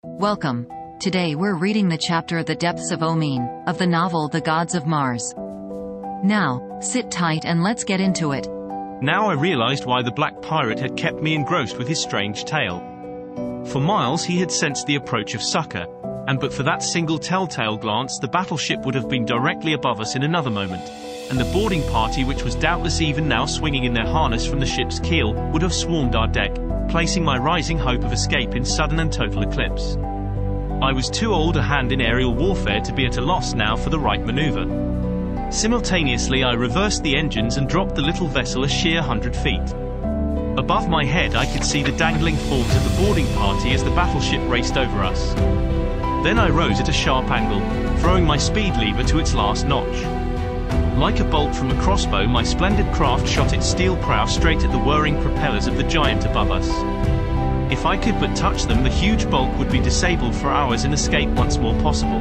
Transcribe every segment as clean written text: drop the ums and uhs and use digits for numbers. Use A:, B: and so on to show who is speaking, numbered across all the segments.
A: Welcome. Today we're reading the chapter The Depths of Omean, of the novel The Gods of Mars. Now, sit tight and let's get into it.
B: Now I realized why the black pirate had kept me engrossed with his strange tale. For miles he had sensed the approach of succor, and but for that single telltale glance the battleship would have been directly above us in another moment, and the boarding party, which was doubtless even now swinging in their harness from the ship's keel, would have swarmed our deck, placing my rising hope of escape in sudden and total eclipse. I was too old a hand in aerial warfare to be at a loss now for the right maneuver. Simultaneously I reversed the engines and dropped the little vessel a sheer 100 feet. Above my head I could see the dangling forms of the boarding party as the battleship raced over us. Then I rose at a sharp angle, throwing my speed lever to its last notch. Like a bolt from a crossbow, my splendid craft shot its steel prow straight at the whirring propellers of the giant above us. If I could but touch them, the huge bulk would be disabled for hours and escape once more possible.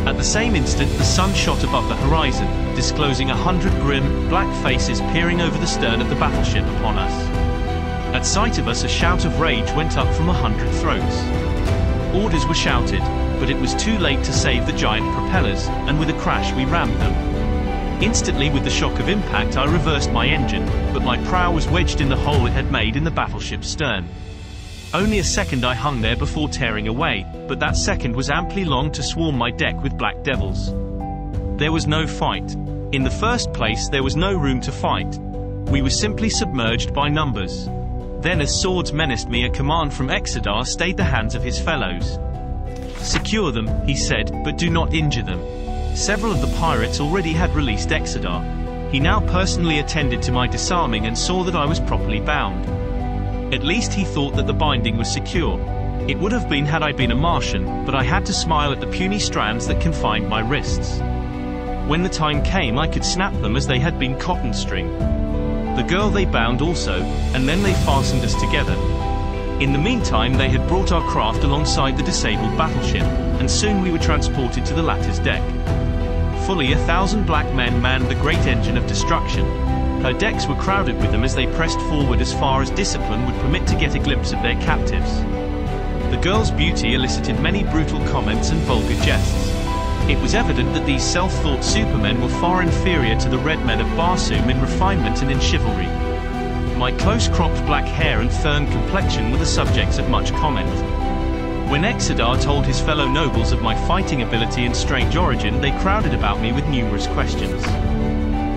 B: At the same instant the sun shot above the horizon, disclosing 100 grim, black faces peering over the stern of the battleship upon us. At sight of us a shout of rage went up from 100 throats. Orders were shouted, but it was too late to save the giant propellers, and with a crash we rammed them. Instantly with the shock of impact I reversed my engine, but my prow was wedged in the hole it had made in the battleship's stern. Only a second I hung there before tearing away, but that second was amply long to swarm my deck with black devils. There was no fight. In the first place there was no room to fight. We were simply submerged by numbers. Then as swords menaced me a command from Edgar stayed the hands of his fellows. "Secure them," he said, "but do not injure them." Several of the pirates already had released Edgar. He now personally attended to my disarming and saw that I was properly bound. At least he thought that the binding was secure. It would have been had I been a Martian, but I had to smile at the puny strands that confined my wrists. When the time came I could snap them as they had been cotton string. The girl they bound also, and then they fastened us together. In the meantime they had brought our craft alongside the disabled battleship, and soon we were transported to the latter's deck. Fully 1,000 black men manned the great engine of destruction. Her decks were crowded with them as they pressed forward as far as discipline would permit to get a glimpse of their captives. The girl's beauty elicited many brutal comments and vulgar jests. It was evident that these self-thought supermen were far inferior to the red men of Barsoom in refinement and in chivalry. My close-cropped black hair and fern complexion were the subjects of much comment. When Edgar told his fellow nobles of my fighting ability and strange origin, they crowded about me with numerous questions.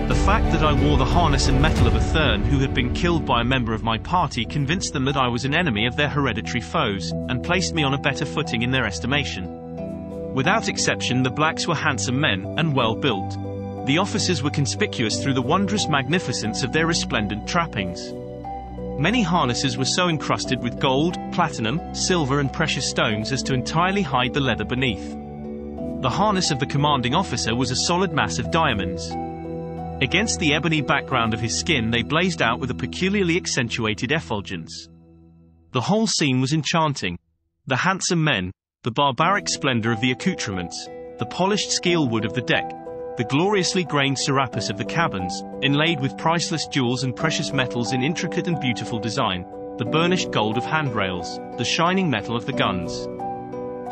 B: The fact that I wore the harness and metal of a Thurn who had been killed by a member of my party convinced them that I was an enemy of their hereditary foes, and placed me on a better footing in their estimation. Without exception the blacks were handsome men, and well built. The officers were conspicuous through the wondrous magnificence of their resplendent trappings. Many harnesses were so encrusted with gold, platinum, silver and precious stones as to entirely hide the leather beneath. The harness of the commanding officer was a solid mass of diamonds. Against the ebony background of his skin they blazed out with a peculiarly accentuated effulgence. The whole scene was enchanting. The handsome men, the barbaric splendor of the accoutrements, the polished skeelwood of the deck, the gloriously grained serapis of the cabins, inlaid with priceless jewels and precious metals in intricate and beautiful design, the burnished gold of handrails, the shining metal of the guns.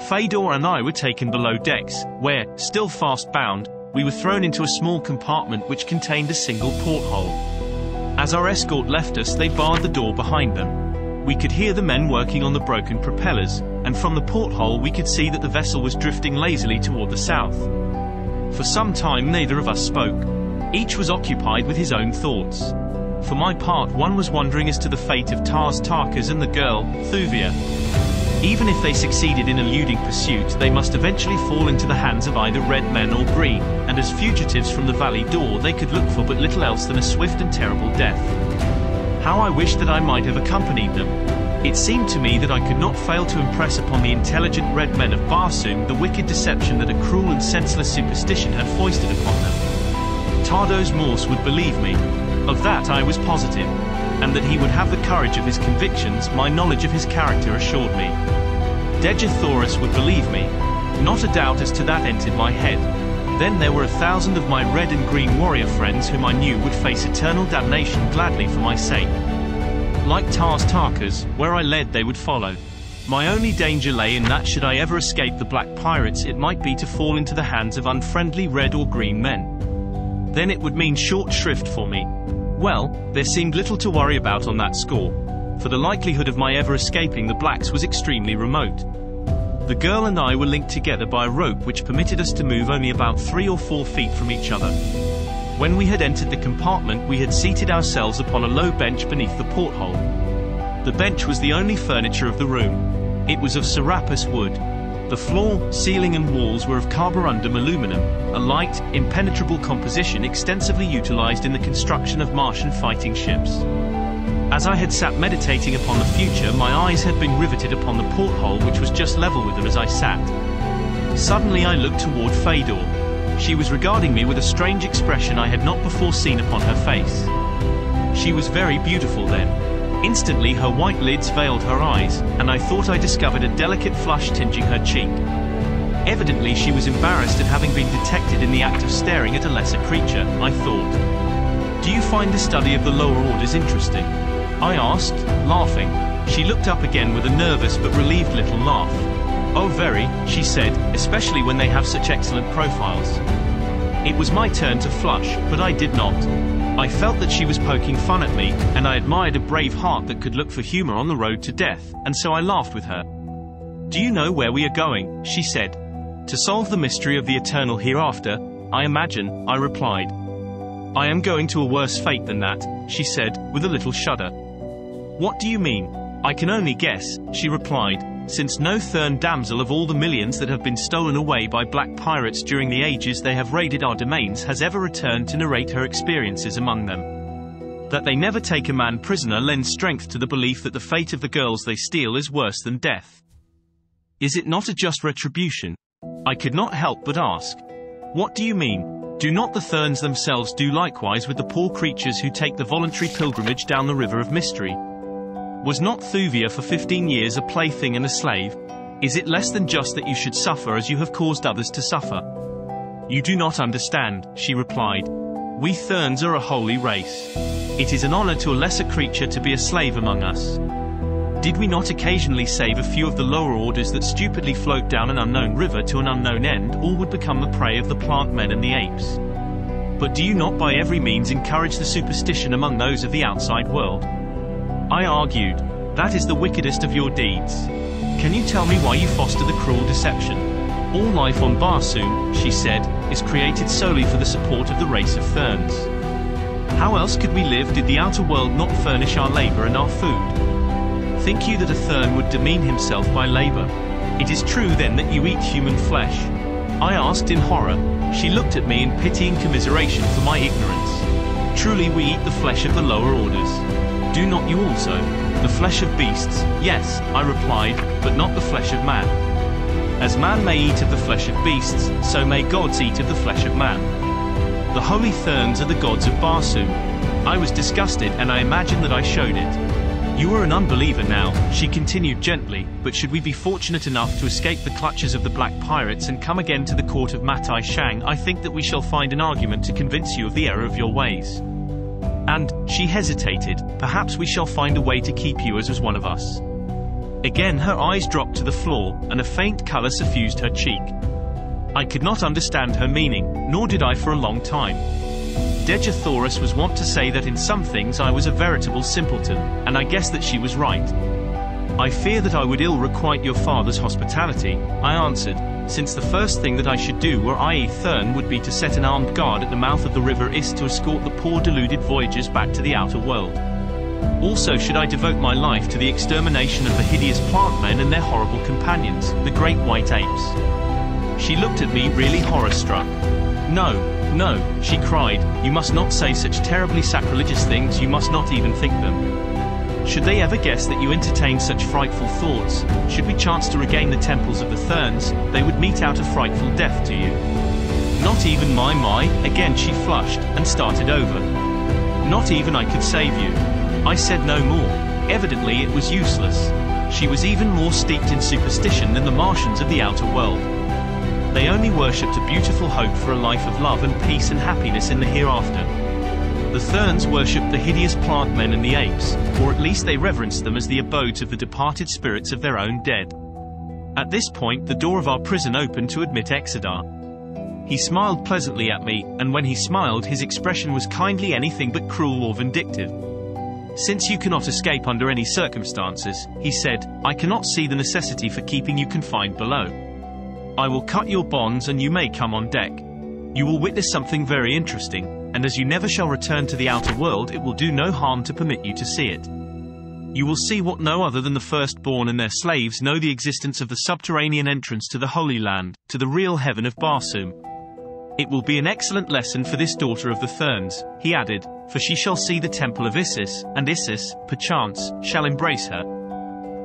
B: Fedor and I were taken below decks, where, still fast bound, we were thrown into a small compartment which contained a single porthole. As our escort left us they barred the door behind them. We could hear the men working on the broken propellers, and from the porthole we could see that the vessel was drifting lazily toward the south. For some time neither of us spoke. Each was occupied with his own thoughts. For my part one was wondering as to the fate of Dejah Thoris and the girl, Saviour. Even if they succeeded in eluding pursuit they must eventually fall into the hands of either red men or green, and as fugitives from the valley door they could look for but little else than a swift and terrible death. How I wished that I might have accompanied them. It seemed to me that I could not fail to impress upon the intelligent red men of Barsoom the wicked deception that a cruel and senseless superstition had foisted upon them. Tardos Morse would believe me. Of that I was positive. And that he would have the courage of his convictions, my knowledge of his character assured me. Dejah Thoris would believe me. Not a doubt as to that entered my head. Then there were 1,000 of my red and green warrior friends whom I knew would face eternal damnation gladly for my sake. Like Dejah Thoris, where I led they would follow. My only danger lay in that should I ever escape the black pirates, it might be to fall into the hands of unfriendly red or green men. Then it would mean short shrift for me. Well, there seemed little to worry about on that score, for the likelihood of my ever escaping the blacks was extremely remote. The girl and I were linked together by a rope which permitted us to move only about 3 or 4 feet from each other. When we had entered the compartment, we had seated ourselves upon a low bench beneath the porthole. The bench was the only furniture of the room. It was of serapis wood. The floor, ceiling and walls were of carborundum aluminum, a light, impenetrable composition extensively utilized in the construction of Martian fighting ships. As I had sat meditating upon the future, my eyes had been riveted upon the porthole which was just level with them as I sat. Suddenly I looked toward Fedor. She was regarding me with a strange expression I had not before seen upon her face. She was very beautiful then. Instantly her white lids veiled her eyes, and I thought I discovered a delicate flush tingeing her cheek. Evidently she was embarrassed at having been detected in the act of staring at a lesser creature, I thought. "Do you find the study of the lower orders interesting?" I asked, laughing. She looked up again with a nervous but relieved little laugh. "Oh, very," she said, "especially when they have such excellent profiles." It was my turn to flush, but I did not. I felt that she was poking fun at me, and I admired a brave heart that could look for humor on the road to death, and so I laughed with her. "Do you know where we are going?" she said. "To solve the mystery of the eternal hereafter, I imagine," I replied. "I am going to a worse fate than that," she said, with a little shudder. "What do you mean?" "I can only guess," she replied, "since no Thurn damsel of all the millions that have been stolen away by black pirates during the ages they have raided our domains has ever returned to narrate her experiences among them. That they never take a man prisoner lends strength to the belief that the fate of the girls they steal is worse than death. Is it not a just retribution?" I could not help but ask. "What do you mean? Do not the Thurns themselves do likewise with the poor creatures who take the voluntary pilgrimage down the river of mystery? Was not Thuvia for 15 years a plaything and a slave? Is it less than just that you should suffer as you have caused others to suffer?" "You do not understand," she replied. "We Thurns are a holy race. It is an honor to a lesser creature to be a slave among us. Did we not occasionally save a few of the lower orders that stupidly float down an unknown river to an unknown end, all would become the prey of the plant men and the apes. But do you not by every means encourage the superstition among those of the outside world?" I argued. "That is the wickedest of your deeds. Can you tell me why you foster the cruel deception? All life on Barsoom," she said, "is created solely for the support of the race of Thurns. How else could we live did the outer world not furnish our labor and our food? Think you that a Thurn would demean himself by labor? It is true then that you eat human flesh?" I asked in horror. She looked at me in pity and commiseration for my ignorance. "Truly we eat the flesh of the lower orders. Do not you also? The flesh of beasts?" "Yes," I replied, "but not the flesh of man. As man may eat of the flesh of beasts, so may gods eat of the flesh of man. The holy Thurns are the gods of Barsoom." I was disgusted, and I imagined that I showed it. "You are an unbeliever now," she continued gently, "but should we be fortunate enough to escape the clutches of the black pirates and come again to the court of Matai Shang, I think that we shall find an argument to convince you of the error of your ways. And," she hesitated, "perhaps we shall find a way to keep you as one of us." Again her eyes dropped to the floor, and a faint color suffused her cheek. I could not understand her meaning, nor did I for a long time. Dejah Thoris was wont to say that in some things I was a veritable simpleton, and I guessed that she was right. "I fear that I would ill requite your father's hospitality," I answered, "since the first thing that I should do were I a Thurn would be to set an armed guard at the mouth of the river Ist to escort the poor deluded voyagers back to the outer world. Also should I devote my life to the extermination of the hideous plant men and their horrible companions, the great white apes." She looked at me really horror-struck. "No, no," she cried, "you must not say such terribly sacrilegious things, you must not even think them. Should they ever guess that you entertain such frightful thoughts, should we chance to regain the temples of the Thurns, they would mete out a frightful death to you. Not even my, again she flushed, and started over. Not even I could save you." I said no more. Evidently it was useless. She was even more steeped in superstition than the Martians of the outer world. They only worshipped a beautiful hope for a life of love and peace and happiness in the hereafter. The Therns worshipped the hideous plant men and the apes, or at least they reverenced them as the abodes of the departed spirits of their own dead. At this point the door of our prison opened to admit Exeter. He smiled pleasantly at me, and when he smiled his expression was kindly anything but cruel or vindictive. "Since you cannot escape under any circumstances," he said, "I cannot see the necessity for keeping you confined below. I will cut your bonds and you may come on deck. You will witness something very interesting, and as you never shall return to the outer world it will do no harm to permit you to see it. You will see what no other than the firstborn and their slaves know, the existence of the subterranean entrance to the Holy Land, to the real heaven of Barsoom. It will be an excellent lesson for this daughter of the Therns," he added, "for she shall see the temple of Isis, and Isis, perchance, shall embrace her."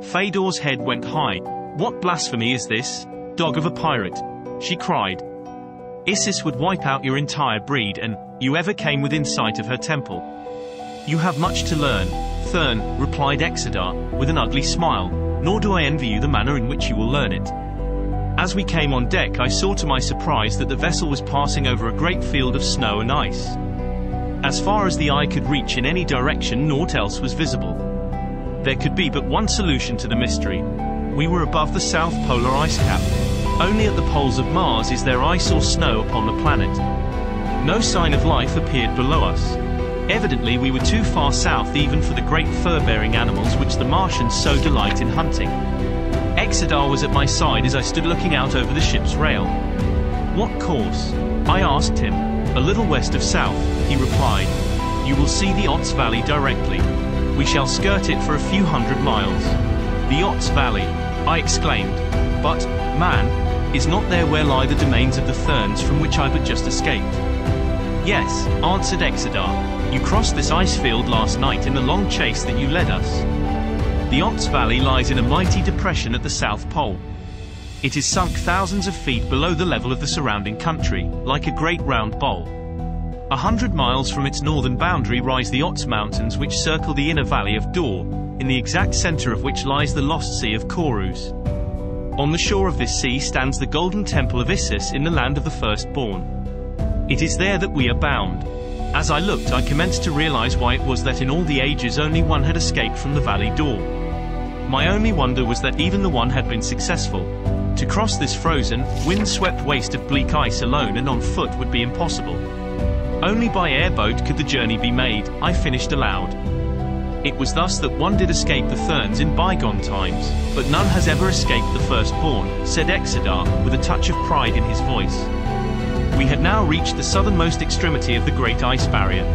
B: Fedor's head went high. "What blasphemy is this, dog of a pirate?" she cried. "Isis would wipe out your entire breed, and you ever came within sight of her temple. You have much to learn, Thern," replied Exeter, with an ugly smile, "nor do I envy you the manner in which you will learn it." As we came on deck I saw to my surprise that the vessel was passing over a great field of snow and ice. As far as the eye could reach in any direction naught else was visible. There could be but one solution to the mystery. We were above the South Polar ice cap. Only at the poles of Mars is there ice or snow upon the planet. No sign of life appeared below us. Evidently we were too far south even for the great fur-bearing animals which the Martians so delight in hunting. Exeter was at my side as I stood looking out over the ship's rail. "What course?" I asked him. "A little west of south," he replied. "You will see the Ots Valley directly. We shall skirt it for a few hundred miles." "The Ots Valley," I exclaimed. "But, man, is not there where lie the domains of the Therns from which I but just escaped?" "Yes," answered Exeter. "You crossed this ice field last night in the long chase that you led us. The Ots Valley lies in a mighty depression at the South Pole. It is sunk thousands of feet below the level of the surrounding country, like a great round bowl. 100 miles from its northern boundary rise the Ots Mountains, which circle the inner valley of Dor, in the exact center of which lies the lost sea of Korus. On the shore of this sea stands the golden temple of Isis in the land of the firstborn. It is there that we are bound." As I looked I commenced to realize why it was that in all the ages only one had escaped from the valley door. My only wonder was that even the one had been successful. To cross this frozen, wind-swept waste of bleak ice alone and on foot would be impossible. Only by airboat could the journey be made, I finished aloud. It was thus that one did escape the Therns in bygone times, but none has ever escaped the firstborn, said Exeter, with a touch of pride in his voice. We had now reached the southernmost extremity of the great ice barrier.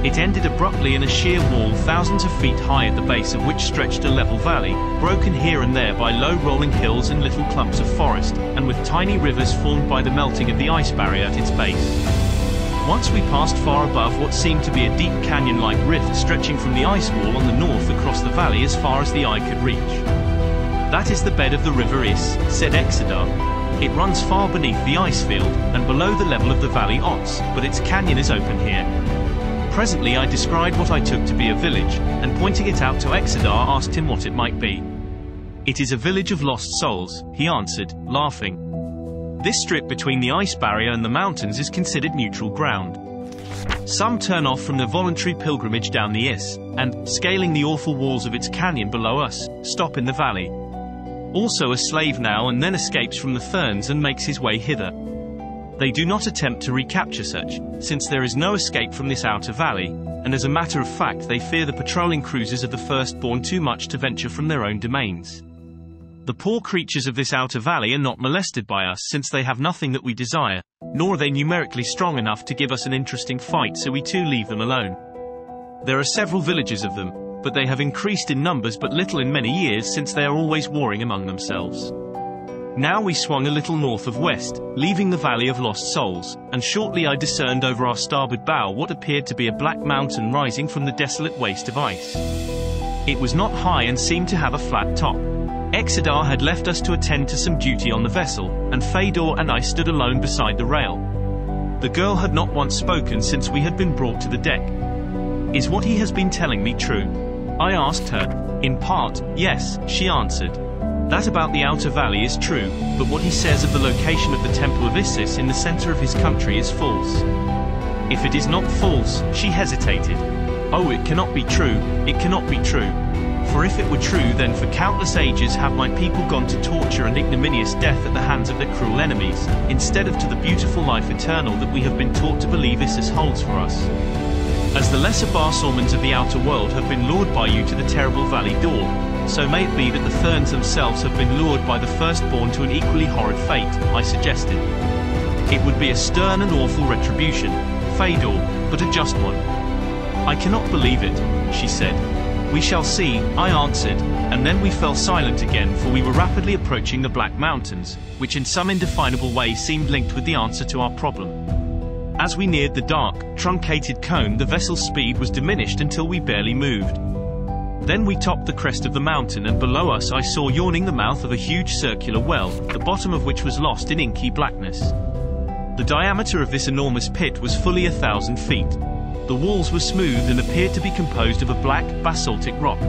B: It ended abruptly in a sheer wall thousands of feet high at the base of which stretched a level valley, broken here and there by low rolling hills and little clumps of forest, and with tiny rivers formed by the melting of the ice barrier at its base. Once we passed far above what seemed to be a deep canyon-like rift stretching from the ice wall on the north across the valley as far as the eye could reach. "That is the bed of the river Is," said Exeter. "It runs far beneath the ice field, and below the level of the valley Ots, but its canyon is open here." Presently I descried what I took to be a village, and pointing it out to Exeter asked him what it might be. "It is a village of lost souls," he answered, laughing. "This strip between the ice barrier and the mountains is considered neutral ground. Some turn off from their voluntary pilgrimage down the Is, and, scaling the awful walls of its canyon below us, stop in the valley. Also a slave now and then escapes from the Therns and makes his way hither. They do not attempt to recapture such, since there is no escape from this outer valley, and as a matter of fact they fear the patrolling cruisers of the firstborn too much to venture from their own domains. The poor creatures of this outer valley are not molested by us since they have nothing that we desire, nor are they numerically strong enough to give us an interesting fight, so we too leave them alone. There are several villages of them, but they have increased in numbers but little in many years since they are always warring among themselves. Now we swung a little north of west, leaving the Valley of Lost Souls, and shortly I discerned over our starboard bow what appeared to be a black mountain rising from the desolate waste of ice. It was not high and seemed to have a flat top. Exeter had left us to attend to some duty on the vessel, and Fedor and I stood alone beside the rail. The girl had not once spoken since we had been brought to the deck. "Is what he has been telling me true?" I asked her. "In part, yes," she answered. "That about the outer valley is true, but what he says of the location of the temple of Isis in the center of his country is false. If it is not false, she hesitated. Oh, it cannot be true, it cannot be true. For if it were true, then for countless ages have my people gone to torture and ignominious death at the hands of their cruel enemies, instead of to the beautiful life eternal that we have been taught to believe Isis holds for us. As the lesser Barsoomans of the outer world have been lured by you to the terrible valley door, so may it be that the Therns themselves have been lured by the firstborn to an equally horrid fate, I suggested. It would be a stern and awful retribution, Fëdor, but a just one. I cannot believe it, she said. We shall see, I answered, and then we fell silent again, for we were rapidly approaching the Black Mountains, which in some indefinable way seemed linked with the answer to our problem. As we neared the dark, truncated cone, the vessel's speed was diminished until we barely moved. Then we topped the crest of the mountain, and below us I saw yawning the mouth of a huge circular well, the bottom of which was lost in inky blackness. The diameter of this enormous pit was fully 1,000 feet. The walls were smooth and appeared to be composed of a black, basaltic rock.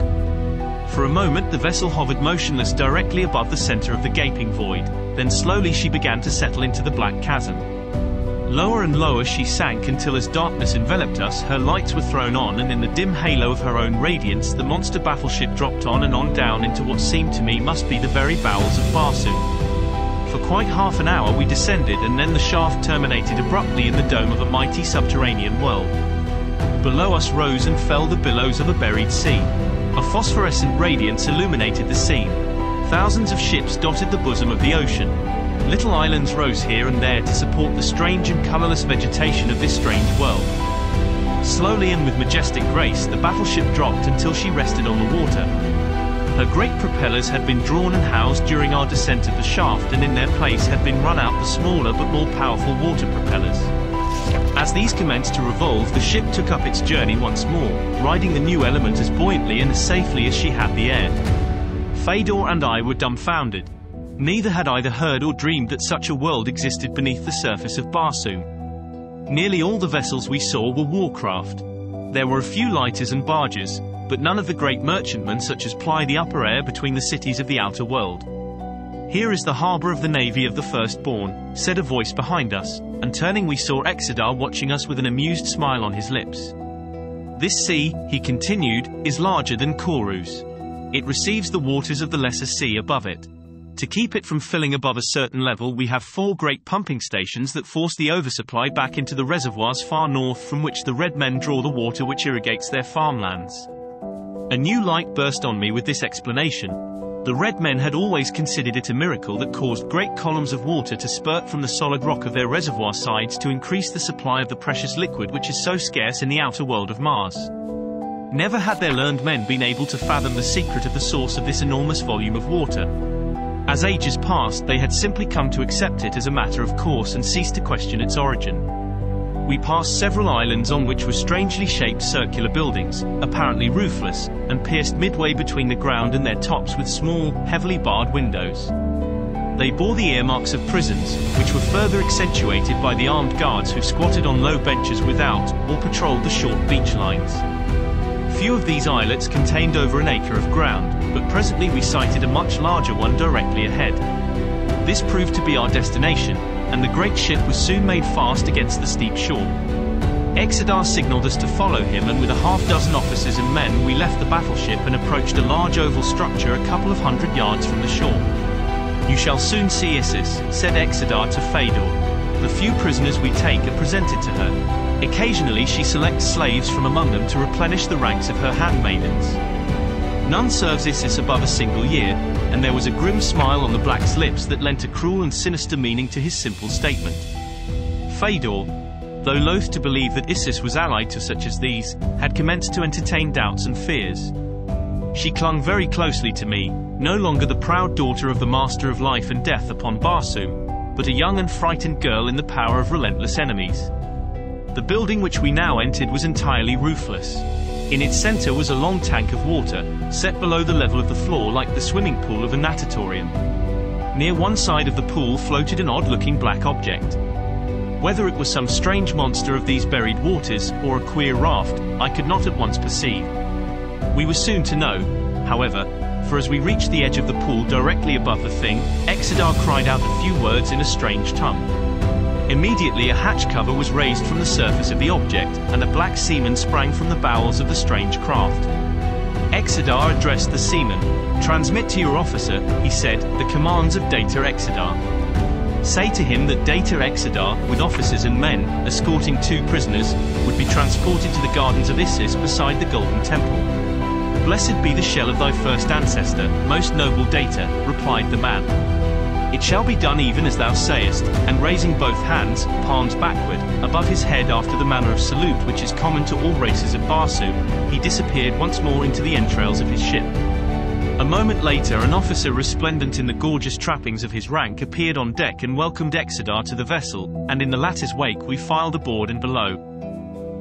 B: For a moment the vessel hovered motionless directly above the center of the gaping void, then slowly she began to settle into the black chasm. Lower and lower she sank until as darkness enveloped us, her lights were thrown on, and in the dim halo of her own radiance the monster battleship dropped on and on down into what seemed to me must be the very bowels of Barsoom. For quite half an hour we descended, and then the shaft terminated abruptly in the dome of a mighty subterranean world. Below us rose and fell the billows of a buried sea. A phosphorescent radiance illuminated the scene. Thousands of ships dotted the bosom of the ocean. Little islands rose here and there to support the strange and colorless vegetation of this strange world. Slowly and with majestic grace the battleship dropped until she rested on the water. Her great propellers had been drawn and housed during our descent of the shaft, and in their place had been run out the smaller but more powerful water propellers. As these commenced to revolve, the ship took up its journey once more, riding the new element as buoyantly and as safely as she had the air. Fëdor and I were dumbfounded. Neither had either heard or dreamed that such a world existed beneath the surface of Barsoom. Nearly all the vessels we saw were warcraft. There were a few lighters and barges, but none of the great merchantmen such as ply the upper air between the cities of the outer world. Here is the harbour of the navy of the firstborn, said a voice behind us, and turning we saw Exodar watching us with an amused smile on his lips. This sea, he continued, is larger than Korus. It receives the waters of the lesser sea above it. To keep it from filling above a certain level, we have 4 great pumping stations that force the oversupply back into the reservoirs far north, from which the red men draw the water which irrigates their farmlands. A new light burst on me with this explanation. The red men had always considered it a miracle that caused great columns of water to spurt from the solid rock of their reservoir sides to increase the supply of the precious liquid which is so scarce in the outer world of Mars. Never had their learned men been able to fathom the secret of the source of this enormous volume of water. As ages passed, they had simply come to accept it as a matter of course and ceased to question its origin. We passed several islands on which were strangely shaped circular buildings, apparently roofless, and pierced midway between the ground and their tops with small, heavily barred windows. They bore the earmarks of prisons, which were further accentuated by the armed guards who squatted on low benches without, or patrolled the short beach lines. Few of these islets contained over an acre of ground, but presently we sighted a much larger one directly ahead. This proved to be our destination, and the great ship was soon made fast against the steep shore. Exodar signaled us to follow him, and with a half-dozen officers and men we left the battleship and approached a large oval structure a couple of 100 yards from the shore. You shall soon see Isis, said Exodar to Fëdor. The few prisoners we take are presented to her. Occasionally she selects slaves from among them to replenish the ranks of her handmaidens. None serves Isis above a single year, and there was a grim smile on the black's lips that lent a cruel and sinister meaning to his simple statement. Fëdor, though loath to believe that Isis was allied to such as these, had commenced to entertain doubts and fears. She clung very closely to me, no longer the proud daughter of the master of life and death upon Barsoom, but a young and frightened girl in the power of relentless enemies. The building which we now entered was entirely roofless. In its center was a long tank of water, set below the level of the floor like the swimming pool of a natatorium. Near one side of the pool floated an odd-looking black object. Whether it was some strange monster of these buried waters, or a queer raft, I could not at once perceive. We were soon to know, however, for as we reached the edge of the pool directly above the thing, Exodar cried out a few words in a strange tongue. Immediately a hatch cover was raised from the surface of the object, and a black seaman sprang from the bowels of the strange craft. Exedar addressed the seaman. "Transmit to your officer," he said, "the commands of Dejah Exedar. Say to him that Dejah Exedar, with officers and men, escorting 2 prisoners, would be transported to the gardens of Isis beside the Golden Temple." "Blessed be the shell of thy first ancestor, most noble Dejah," replied the man. "It shall be done even as thou sayest," and raising both hands, palms backward, above his head after the manner of salute which is common to all races of Barsoom, he disappeared once more into the entrails of his ship. A moment later an officer resplendent in the gorgeous trappings of his rank appeared on deck and welcomed Exedar to the vessel, and in the latter's wake we filed aboard and below.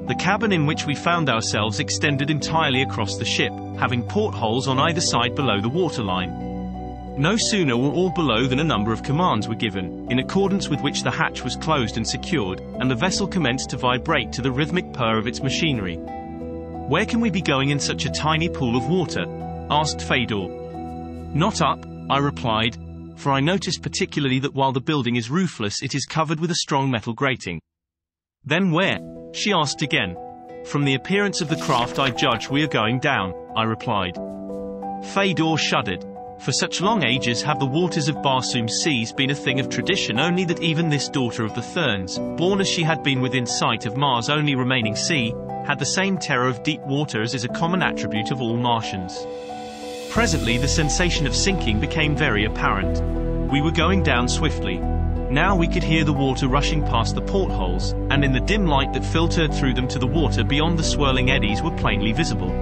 B: The cabin in which we found ourselves extended entirely across the ship, having portholes on either side below the waterline. No sooner were all below than a number of commands were given, in accordance with which the hatch was closed and secured, and the vessel commenced to vibrate to the rhythmic purr of its machinery. "Where can we be going in such a tiny pool of water?" asked Fedor. "Not up," I replied, for I noticed particularly that while the building is roofless it is covered with a strong metal grating. "Then where?" she asked again. "From the appearance of the craft I judge we are going down," I replied. Fedor shuddered. For such long ages have the waters of Barsoom seas been a thing of tradition, only that even this daughter of the Therns, born as she had been within sight of Mars' only remaining sea, had the same terror of deep water as is a common attribute of all Martians. Presently the sensation of sinking became very apparent. We were going down swiftly. Now we could hear the water rushing past the portholes, and in the dim light that filtered through them to the water beyond the swirling eddies were plainly visible.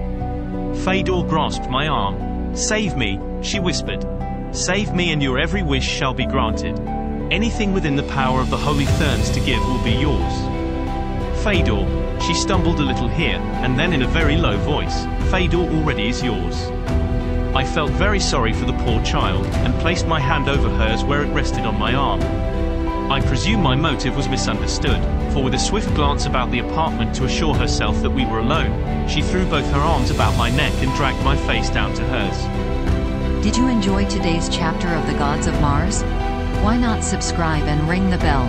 B: Fedor grasped my arm. "Save me," she whispered. "Save me and your every wish shall be granted. Anything within the power of the Holy Therns to give will be yours." "Fedor," she stumbled a little here, and then in a very low voice, "Fedor already is yours." I felt very sorry for the poor child, and placed my hand over hers where it rested on my arm. I presume my motive was misunderstood, for with a swift glance about the apartment to assure herself that we were alone, she threw both her arms about my neck and dragged my face down to hers.
A: Did you enjoy today's chapter of The Gods of Mars? Why not subscribe and ring the bell?